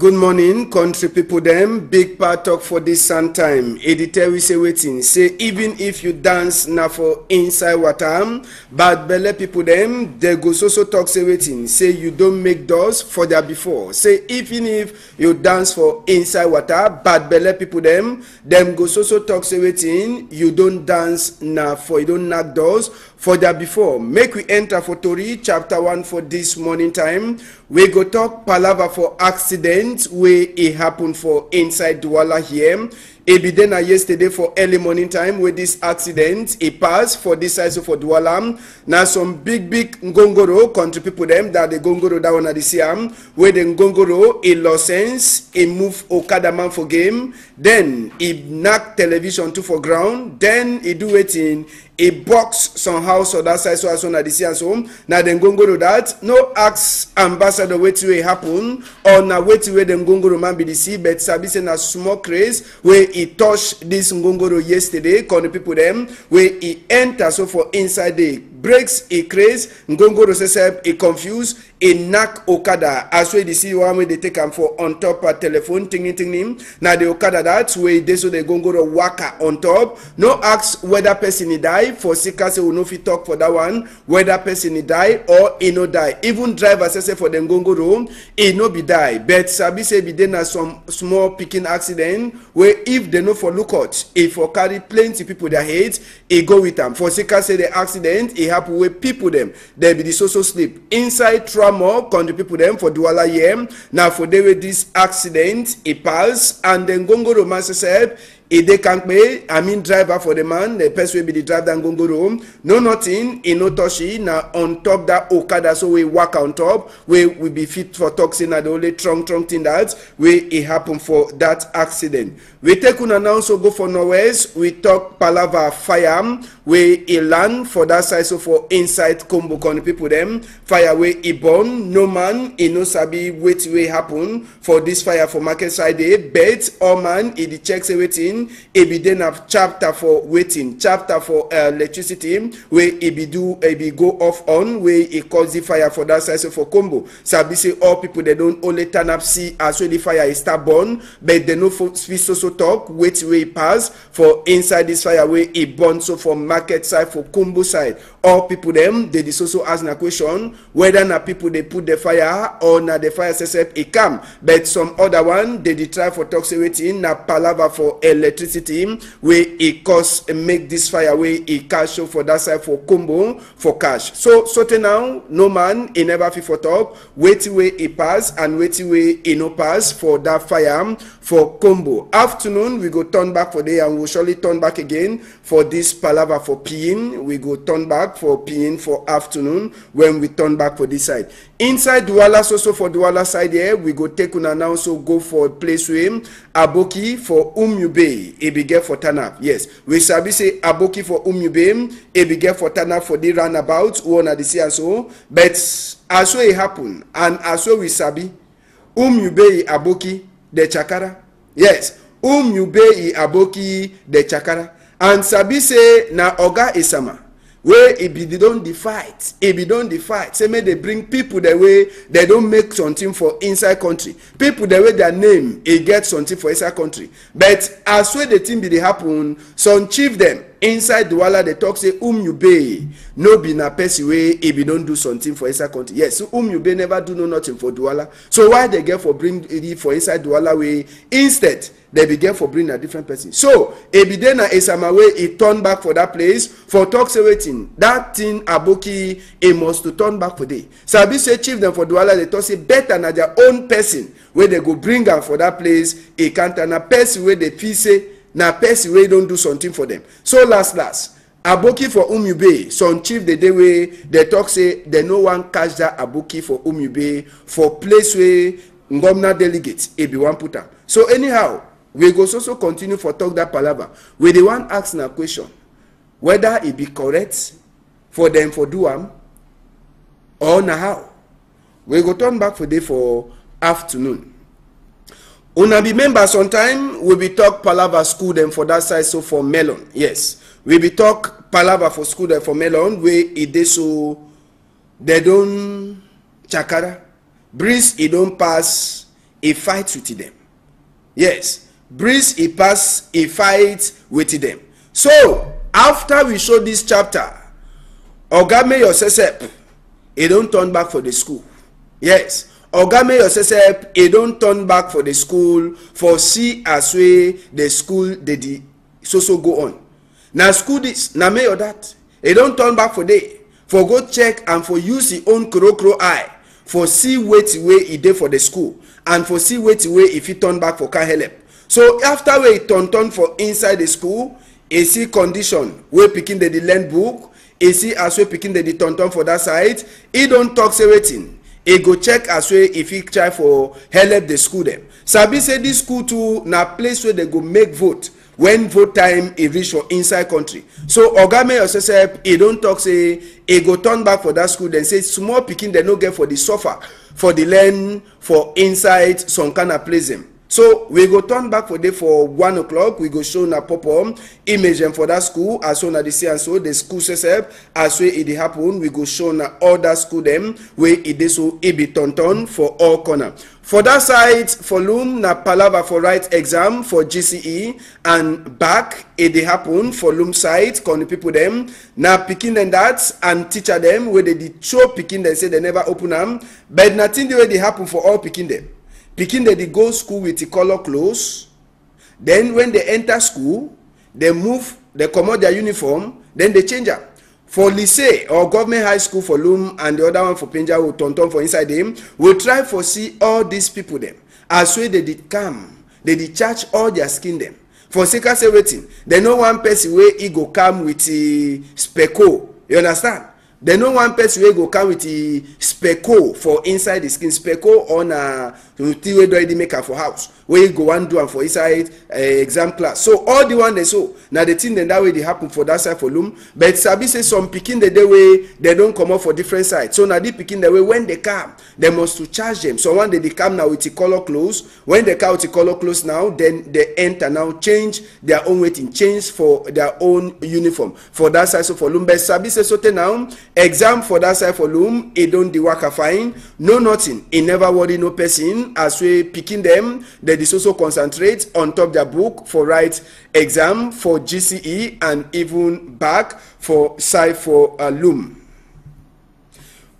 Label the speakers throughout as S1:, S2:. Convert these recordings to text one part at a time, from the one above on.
S1: Good morning, country people them. Big part talk for this sun time. Editor we say waiting. Say even if you dance now for inside water, bad belly people them, they go so talk say waiting. Say you don't make doors for that before. Say even if you dance for inside water, bad belly people them go so talk say waiting. You don't dance now for you don't knock doors for that before. Make we enter for Tori chapter 1 for this morning time. We go talk palaver for accident where it happened for inside Douala here. It be then yesterday for early morning time where this accident it passed for this side for Douala. Now some big ngongoro country people them that the ngongoro that one at the Siam where the ngongoro it lost sense, it move Okada man for game, then it knock television to for ground, then it do it in a box some house or that side so as on at the Siam so now the ngongoro that no ask ambassador wait to happen or now wait to where the ngongoro man be the sea but sabi say na small craze where he touched this ngongoro yesterday calling people them where he enter so for inside the breaks a craze ngongoro says he confused a knock Okada as way the see one way they take him for on top a telephone ting now the Okada that's where they so the ngongoro waka on top no ask whether person he die for seeker say we no fit talk for that one whether person he die or he no die even driver say for the ngongoro he no be die but sabi say be there na some small picking accident where if they no for look out if for carry plenty people their heads he go with them for seeker say the accident he happen with people them they be the so sleep inside trauma country people them for Douala here now for they with this accident he pass and then ngongoro man say they can't pay. I mean driver for the man, the person will be the driver and go home. No nothing, he no touchy. Now on top that Okada, so we walk on top. We will be fit for toxin and the only trunk thing that way it happened for that accident. We take on and also go for Norwest. We talk Palava fire. We a land for that side so for inside combo con people them fire way e burn. No man he no sabi wait way happen for this fire for market side day. Bet or man he the checks everything. It be then have chapter for waiting, chapter for electricity, where it be do it be go off on, where it cause the fire for that side so for combo. Sabi say all people they don't only turn up see as well the fire is start burn, but they no so talk wait where it pass for inside this fire where it burn so for market side for combo side. All people them they also ask a question whether na people they put the fire or na the fire says it come, but some other one they try for talk say waiting na palava for electricity where it cost make this fire where it cash show for that side for combo for cash. So now no man he never fit for talk wait where it pass and wait where it no pass for that fire for combo. Afternoon we go turn back for day and we'll surely turn back again for this palava for peeing. We go turn back for peeing for afternoon when we turn back for this side. Inside Douala so for Douala side here we go take on and also go for place where Aboki for Umyube e be get for Tanap. Yes, we sabi say Aboki for Umyube e be get for Tanap for the roundabout one at the sea and so. But as well it happen and as well we sabi Umyube Aboki the Chakara. Yes, Umyube Aboki the Chakara and sabi say na Oga Isama. Where it be they don't fight, it be don't fight. Say may they bring people the way they don't make something for inside country. People the way their name it get something for inside country. But as well the thing be they happen, some chief them inside Douala they talk say you be no be na person way if you don't do something for inside country. Yes, so you be never do no nothing for Douala. So why they get for bring it for inside Douala way instead? They began for bring a different person. So, Ebidena Esamawe, he turn back for that place for talks waiting. That thing Aboki, he must to turn back for day. Sabi say chief them for Douala, they talk say better na their own person where they go bring them for that place. He can't na person where they feel say na person where don't do something for them. So last. Aboki for Umyube, some chief the day way they talk say they no one catch that Aboki for Umyube for place where Ngomna delegates, it be one put up. So anyhow, we go also continue for talk that palava. We the one asking a question whether it be correct for them for do or na how. We go turn back for day for afternoon. Una be member sometime we be talk palava school them for that side so for melon. Yes, we be talk palava for school them for melon where it dey so they don't chakara breeze it don't pass he fights with them. Yes, breeze he pass, he fights with them. So after we show this chapter, Ogame Yosesep, he don't turn back for the school. Yes, Ogame Yosesep, he don't turn back for the school for see as way the school they so go on. Now school this, now may or that. He don't turn back for day. For go check and for use his own crow eye. For see wait way he did for the school. And for see wait way if he turn back for can help. So after we turn for inside the school, he see condition where picking the learn book. He see as we picking the turn for that side. He don't talk say waiting. He go check as way if he try for help the school them. Sabi say this school too na place where they go make vote when vote time e reach for inside country. So Ogame Yosesep, he don't talk say he go turn back for that school then say small pikin they no get for the suffer for the learn for inside some kind of place them. So we go turn back for day for 1 o'clock. We go show na pop-up image for that school as soon as they see and so the school self as way it happen. We go show na other school them where it is so it be turn for all corner. For that side for Loom na palava for write exam for GCE and back it happen for Loom side con the people them na picking them that and teacher them where they did show picking them say they never open them but nothing the way they happen for all picking them. Picking they go school with the color clothes. Then when they enter school, they move, they come out their uniform, then they change up. For lycée or government high school for Loom and the other one for Penja will turn for inside them, we'll try for see all these people them. As way they did come, they did charge all their skin them. For sake of say waiting, they know one person where he go come with the speco. You understand? They know one person wey go come with the speco for inside the skin. Speco on a thing wey already make for house. Where you go and do and for inside exam class. So all the one they so now the thing then that way they happen for that side for Loom. But Sabi say some picking the day way they don't come up for different sides. So now they picking the way when they come, they must to charge them. So when they come now with the color clothes, when they come with the color clothes now, then they enter now change their own weighting, change for their own uniform for that side so for Loom. But Sabi say so now exam for that side for Loom, it don't the work fine, no nothing. It never worry no person as we picking them. They also concentrate on top their book for write exam for GCE and even back for side for Loom.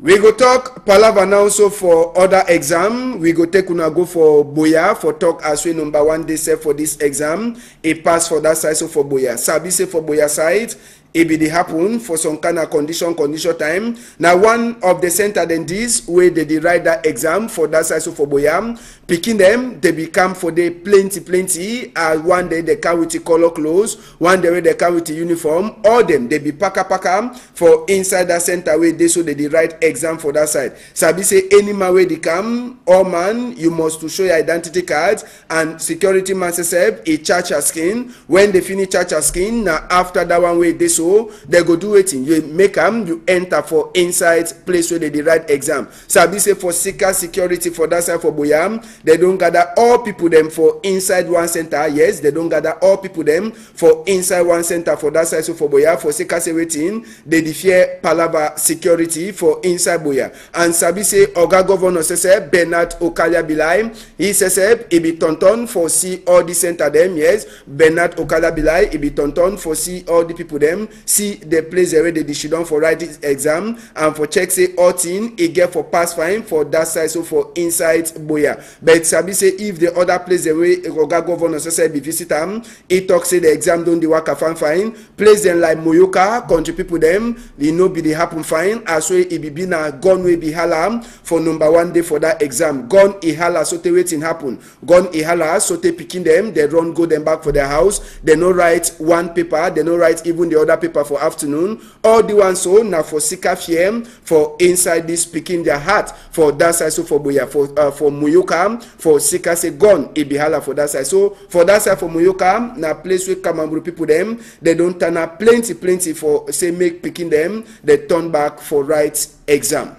S1: We go talk palava now also for other exam. We go take una go for Boya for talk as we number 1 they say for this exam. A pass for that side so for Boya. Sabi say for Boya side. It be happen for some kind of condition time. Now one of the center then this where they write that exam for that side so for Boyam, picking them, they become for the plenty. One day they come with the color clothes, one day they come with the uniform. All them they be paka for inside that center where they so they write exam for that side. Sabi say any man where they come, all man you must to show your identity card and security man says a charge your skin. When they finish charge your skin, now after that one way they so they go do it in you make them you enter for inside place where they write exam. Sabi say for seeker security for that side for Boyam, they don't gather all people them for inside one center. Yes, they don't gather all people them for inside one center for that side so for Boya for seeker waiting they defer palava security for inside Boya. And Sabi say Oga Governor says Bernard Okalia Bilai he says he be tonton for see all the center them. Yes, Bernard Okalia Bilai he be tonton for see all the people them see the place where they should for write this exam and for check say all thing he get for pass fine for that side so for inside Boya. But Sabi say if the other place the way Oga Governor say be visit them, he talk say the exam don't the work fine. Place them like Moyoka country people them they no be the happen fine as way it be na gun way be halam for number 1 day for that exam. Gun ihala so te waiting happen. Gun ihala so te picking them they run go them back for their house. They no write one paper. They no write even the other paper for afternoon. All the ones so now for Sika FM for inside this picking their heart for that side so for Boya for Muyoka for Sika say gun it be hala for that side. So for that side for Muyoka na place where Kamamburu people them they don't turn up plenty for say make picking them they turn back for write exam.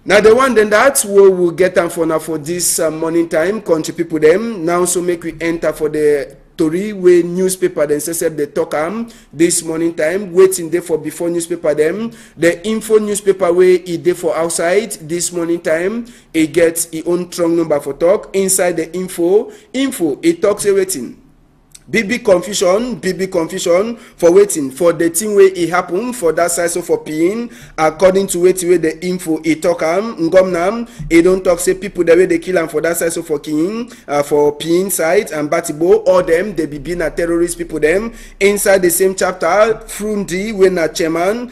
S1: Now the one then that we will get them for now for this morning time country people them now so make we enter for the tori wey newspaper dem sef dey talk am this morning time, wetin dey for before newspaper dem. The info newspaper wey e dey for outside this morning time, e get e own strong number for talk. Inside the info e talk say wetin big confusion for waiting for the thing wey e happen for that side. So for Pin, according to wetin wey the info e talk am, ngomnam e don talk say people the way they kill am for that side. So for King for Pin side and Batibo, all them they be na terrorist people them. Inside the same chapter, Frundi wey na chairman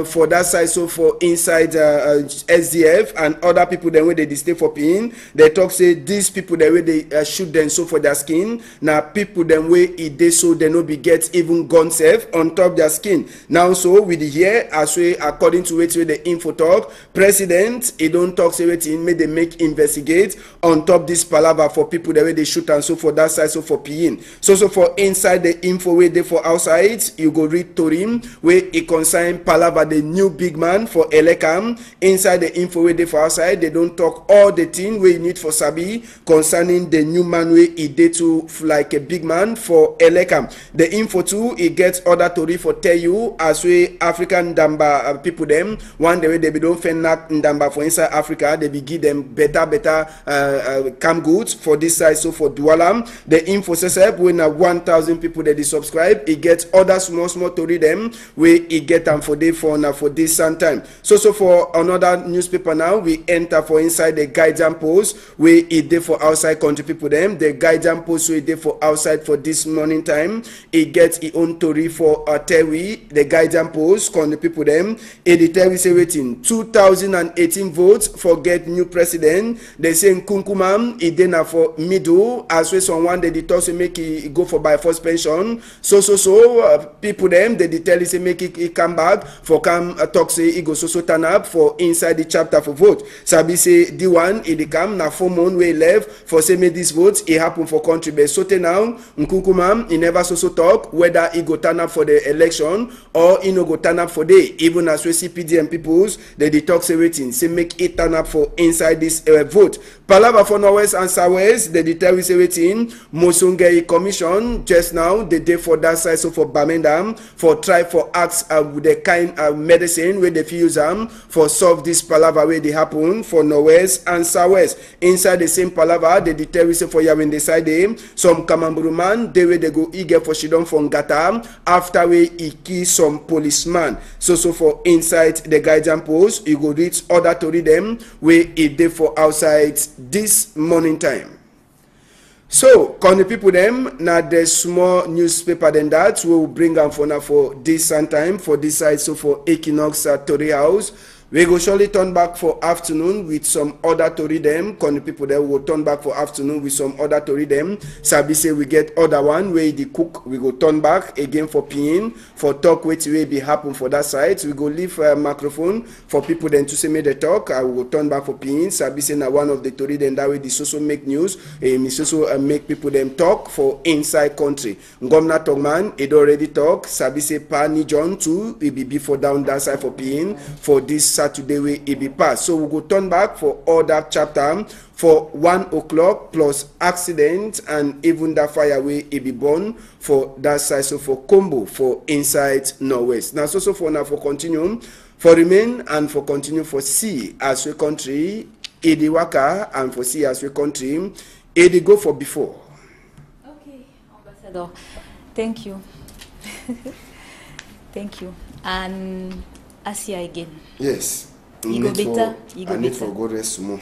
S1: for that side. So for inside SDF and other people them wey they stay for Pin, they talk say these people the way they shoot them so for their skin na people them way e dey so they no be get even gun safe on top their skin. Now so with the here as we according to wetin the info talk, president e don talk say wetin make they make investigate on top this palava for people the way they shoot and so for that side. So for Pin, so for inside the info wey dey for outside, you go read Torim wey e concern palava the new big man for Elekam. Inside the info wey dey for outside, they don talk all the thing wey you need for sabi concerning the new man wey e dey to like a big man for Elekam. The info too, it gets other tori for tell you as we African Ndamba people them one day they be don't find Ndamba for inside Africa, they be give them better cam goods for this side. So for Dualam, the info says when 1,000 people that they subscribe, it gets other small tori them where it get them for day for now for this time. So for another newspaper now, we enter for inside the guidance post where it dey for outside country people them. The guidance post where it dey for outside for this morning time, it gets its own story for Tewi, the guidance post con the people them. Tewi say waiting 2018 votes for get new president. They say Nkunkumam it dey na for middle as well someone they talk say make it go for by first pension. So people them they tell you say make it come back for come talk say it go so turn up for inside the chapter for vote. Sabi say the one it come na 4 months way left for say make this vote it happen for country. But so now Nkunkumam he never so talk whether he go turn up for the election or he no go turn up for day. Even as we see PDM peoples they talk say waiting say make it turn up for inside this vote. Palava for Norwest and Southwest they tell we say waiting Mosungei commission just now they day for that side. So for Bamendam for try for acts with the kind of medicine where they use for solve this palava where they happen for Norwest and Southwest. Inside the same palava they tell we say for Yawin the side some Kamamburu man they way they go eager for Shidon for Ngata after we he kill some policeman. So for inside the guidance post you go read other to read them where it dey for outside this morning time. So con the people them now the small newspaper than that will bring them for now for this time for this side. So for Equinox Tory House, we go surely turn back for afternoon with some other to read them. Con the people there will turn back for afternoon with some other to read them. Sabi say we get other one where the cook we go turn back again for Pin for talk which will be happen for that side. We go leave a microphone for people then to say me the talk. I will turn back for Pin. Sabi say now one of the to read them that way the also make news. It's also make people them talk for inside country. Ngomna Togman it already talk. Sabi say Pani John too it be before down that side for Pin for this Saturday way it be passed. So we go turn back for all that chapter for 1 o'clock plus accident and even that fire way it be born for that side. So for combo for inside Norwest. Now so for now for continue for remain and for continue for see as we country Edi Waka and for see as we country Edi go for before.
S2: Okay, Ambassador. Thank you. Thank you. And Asia again.
S1: Yes.
S2: You go better.
S1: I need for go rest more.